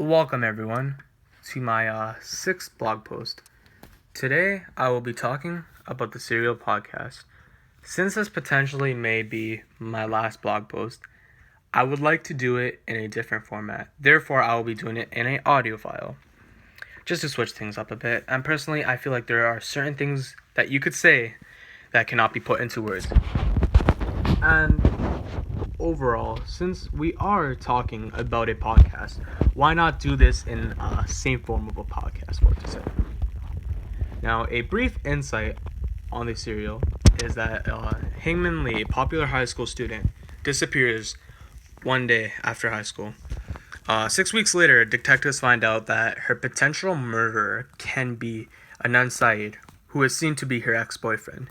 Welcome everyone to my sixth blog post. Today I will be talking about the Serial podcast. Since this potentially may be my last blog post, I would like to do it in a different format. Therefore, I will be doing it in an audio file, just to switch things up a bit. And personally, I feel like there are certain things that you could say that cannot be put into words. And overall, since we are talking about a podcast, why not do this in same form of a podcast, what to say. Now, a brief insight on the serial is that Hae-min Lee, a popular high school student, disappears one day after high school. 6 weeks later, detectives find out that her potential murderer can be Adnan Syed, who is seen to be her ex-boyfriend.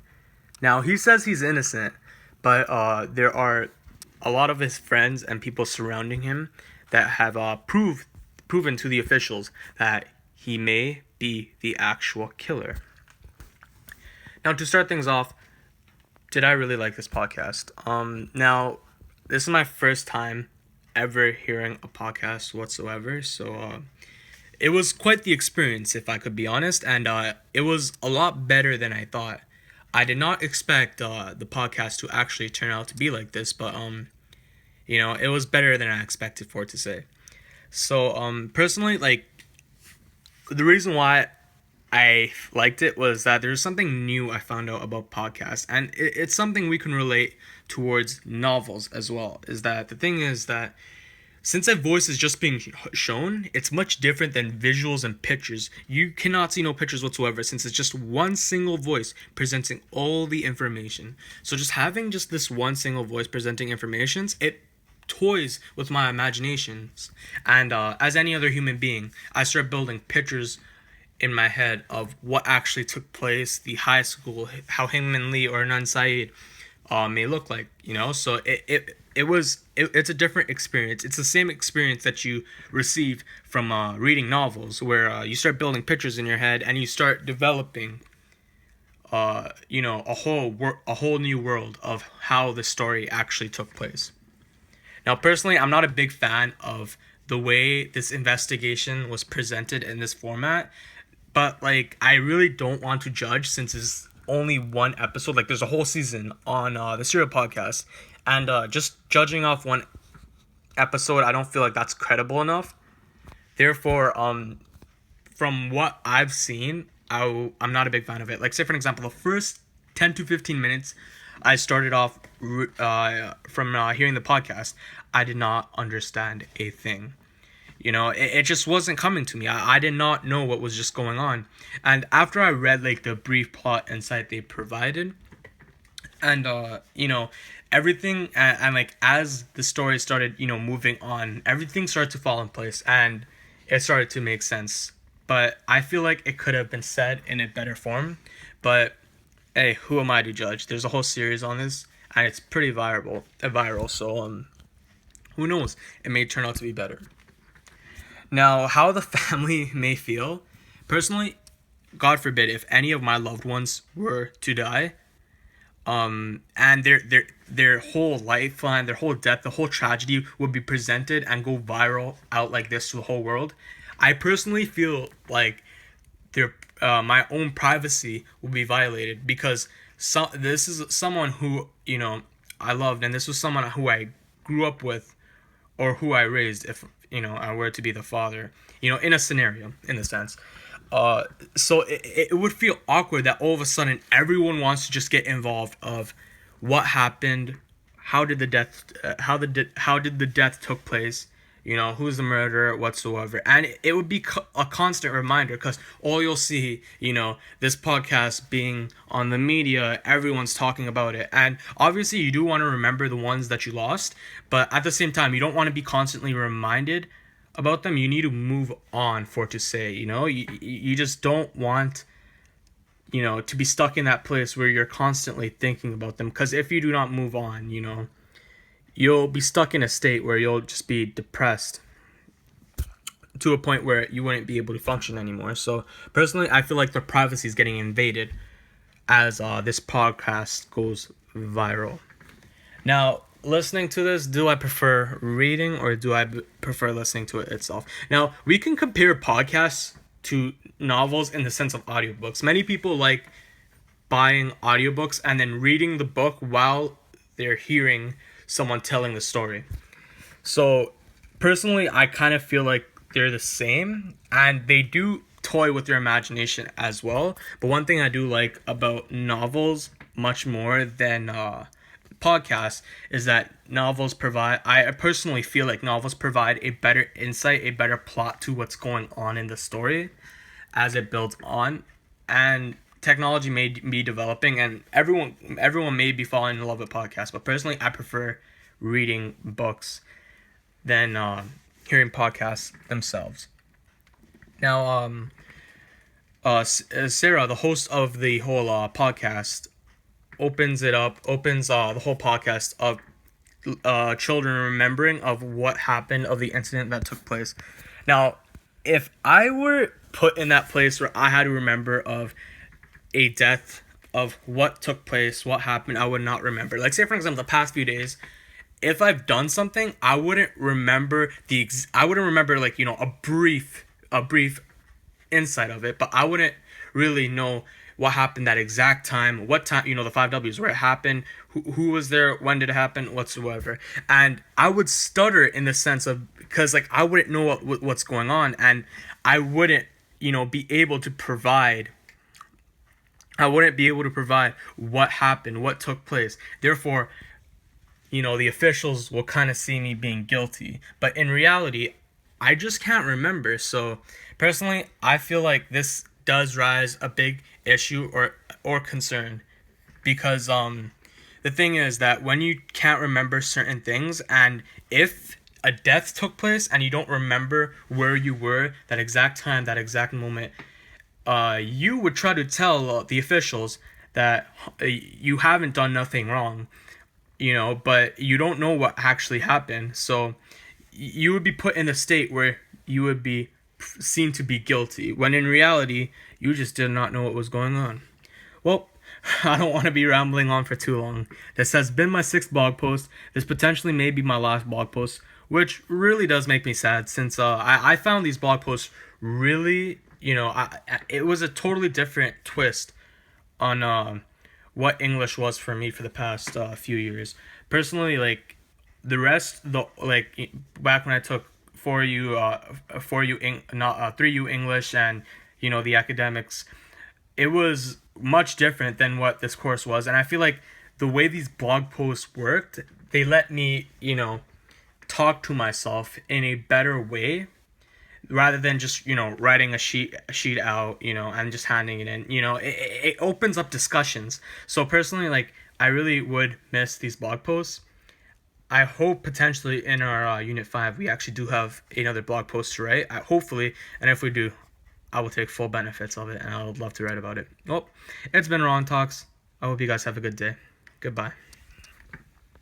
Now, he says he's innocent, but there are a lot of his friends and people surrounding him that have proven to the officials that he may be the actual killer. Now, to start things off, did I really like this podcast? Now, this is my first time ever hearing a podcast whatsoever, so it was quite the experience, if I could be honest, and it was a lot better than I thought. I did not expect the podcast to actually turn out to be like this, but it was better than I expected for it to say. So personally, the reason why I liked it was that there's something new I found out about podcasts, and it's something we can relate towards novels as well. Is that the thing is that since a voice is just being shown, it's much different than visuals and pictures. You cannot see no pictures whatsoever since it's just one single voice presenting all the information. So just having just this one single voice presenting informations, it toys with my imaginations. And as any other human being, I start building pictures in my head of what actually took place, the high school, how Hae-min Lee or Adnan Syed may look like, So it's a different experience. It's the same experience that you receive from reading novels, where you start building pictures in your head and you start developing, a whole new world of how the story actually took place. Now, personally, I'm not a big fan of the way this investigation was presented in this format, but I really don't want to judge since it's only one episode. There's a whole season on the Serial podcast, and just judging off one episode, I don't feel like that's credible enough. Therefore, from what I've seen, I'm not a big fan of it. Say for an example, the first 10 to 15 minutes I started off from hearing the podcast, I did not understand a thing. It just wasn't coming to me. I did not know what was just going on. And after I read the brief plot insight they provided, and everything, and as the story started moving on, everything started to fall in place and it started to make sense. But I feel like it could have been said in a better form. But hey, who am I to judge? There's a whole series on this and it's pretty viral. So who knows? It may turn out to be better. Now, how the family may feel, personally, God forbid if any of my loved ones were to die, and their whole lifeline, their whole death, the whole tragedy would be presented and go viral out like this to the whole world. I personally feel like my own privacy will be violated, because this is someone who I loved, and this was someone who I grew up with, or who I raised, if I were to be the father, in a scenario, in the sense. So it would feel awkward that all of a sudden everyone wants to just get involved of what happened, how did the death took place, who's the murderer whatsoever. And it would be a constant reminder, because all you'll see, this podcast being on the media, everyone's talking about it. And obviously you do want to remember the ones that you lost, but at the same time, you don't want to be constantly reminded about them. You need to move on for to say, you just don't want, to be stuck in that place where you're constantly thinking about them. Because if you do not move on, you'll be stuck in a state where you'll just be depressed to a point where you wouldn't be able to function anymore. So personally, I feel like their privacy is getting invaded as this podcast goes viral. Now, listening to this, do I prefer reading or do I prefer listening to it itself? Now, we can compare podcasts to novels in the sense of audiobooks. Many people like buying audiobooks and then reading the book while they're hearing someone telling the story. So, personally, I kind of feel like they're the same, and they do toy with your imagination as well. But one thing I do like about novels much more than podcasts is that I personally feel like novels provide a better insight, a better plot to what's going on in the story as it builds on. And technology may be developing, and everyone may be falling in love with podcasts, but personally I prefer reading books than hearing podcasts themselves. Now, Sarah, the host of the whole podcast, opens the whole podcast of children remembering of what happened, of the incident that took place. Now, if I were put in that place where I had to remember of a death, of what took place, what happened, I would not remember. Like, say for example, the past few days, if I've done something, I wouldn't remember like, a brief insight of it, but I wouldn't really know what happened that exact time, what time, the 5 Ws, where it happened, who was there, when did it happen, whatsoever. And I would stutter in the sense of, because like I wouldn't know what's going on, and I wouldn't, be able to provide what happened, what took place. Therefore, the officials will kind of see me being guilty. But in reality, I just can't remember. So personally, I feel like this does raise a big issue or concern, because the thing is that when you can't remember certain things, and if a death took place and you don't remember where you were that exact time, that exact moment, you would try to tell the officials that you haven't done nothing wrong, but you don't know what actually happened. So you would be put in a state where you would be seen to be guilty, when in reality, you just did not know what was going on. Well, I don't want to be rambling on for too long. This has been my 6th blog post. This potentially may be my last blog post, which really does make me sad, since I found these blog posts really, it was a totally different twist on what English was for me for the past few years. Personally, like the rest, back when I took 3U English and the academics, it was much different than what this course was. And I feel like the way these blog posts worked, they let me talk to myself in a better way, rather than just writing a sheet out and just handing it in. It opens up discussions. So personally, like, I really would miss these blog posts. I hope potentially in our Unit 5 we actually do have another blog post to write, hopefully, and if we do, I will take full benefits of it, and I would love to write about it. Well, it's been Ron Talks. I hope you guys have a good day. Goodbye.